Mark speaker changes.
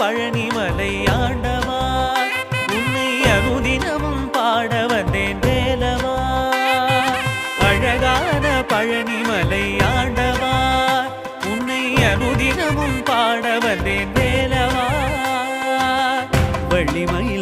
Speaker 1: பழனிமலை ஆண்டவா உன்னை அனுதினமும் பாட வந்தேன் வேலவா. அழகான பழனிமலை ஆண்டவா உன்னை அனுதினமும் பாட வந்தேன் வேலவா. வள்ளிமயில்